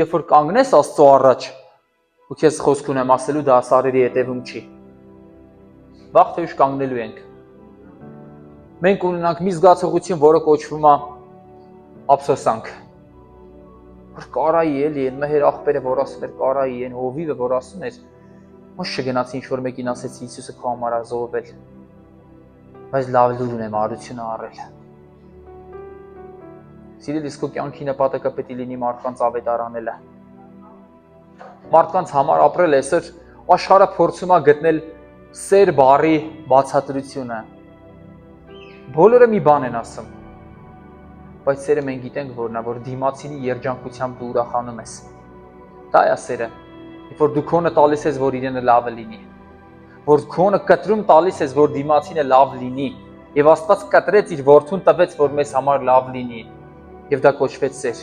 Երբ որ կանգնես Աստծո առաջ, ու քեզ խոսք ունեմ ասելու, դա սարերի հետևում չի։ Վաղ թե ուշ կանգնելու ենք։ Մենք ունենանք մի զգացողություն, որը կոչվում է ափսոսանք։ Որ կարայի էլի, այն մեր աղբերը, որ ասում էր կարայի, այն հովիվը, որ ասում էր, ոչ չգնացի ինչ-որ մեկին ասեցի Հիսուսը քո համար է զոհվել, բայց լավ լուր ունեմ, արությունը առել։ Սիրելիս, քո կյանքի նպատակը պետք է լինի մարդկանց ավետար անելը։ Մարդկանց համար ապրել այսօր աշխարհը փորձում է գտնել սեր բառի բացատրությունը։ Բոլորը մի բան են ասում, բայց սերը մենք գիտենք որն է, որ դիմացինի երջանկությամբ դու ուրախանում ես։ Դա է սերը, երբ որ դու քոնը տալիս ես, որ իրենը լավը լինի, որ քոնը կտրում տալիս ես, որ դիմացինը լավ լինի, եւ Աստված կտրեց իր որդուն տվեց, որ մեզ համար լավ լինի, եւ դա կոչվեց սեր։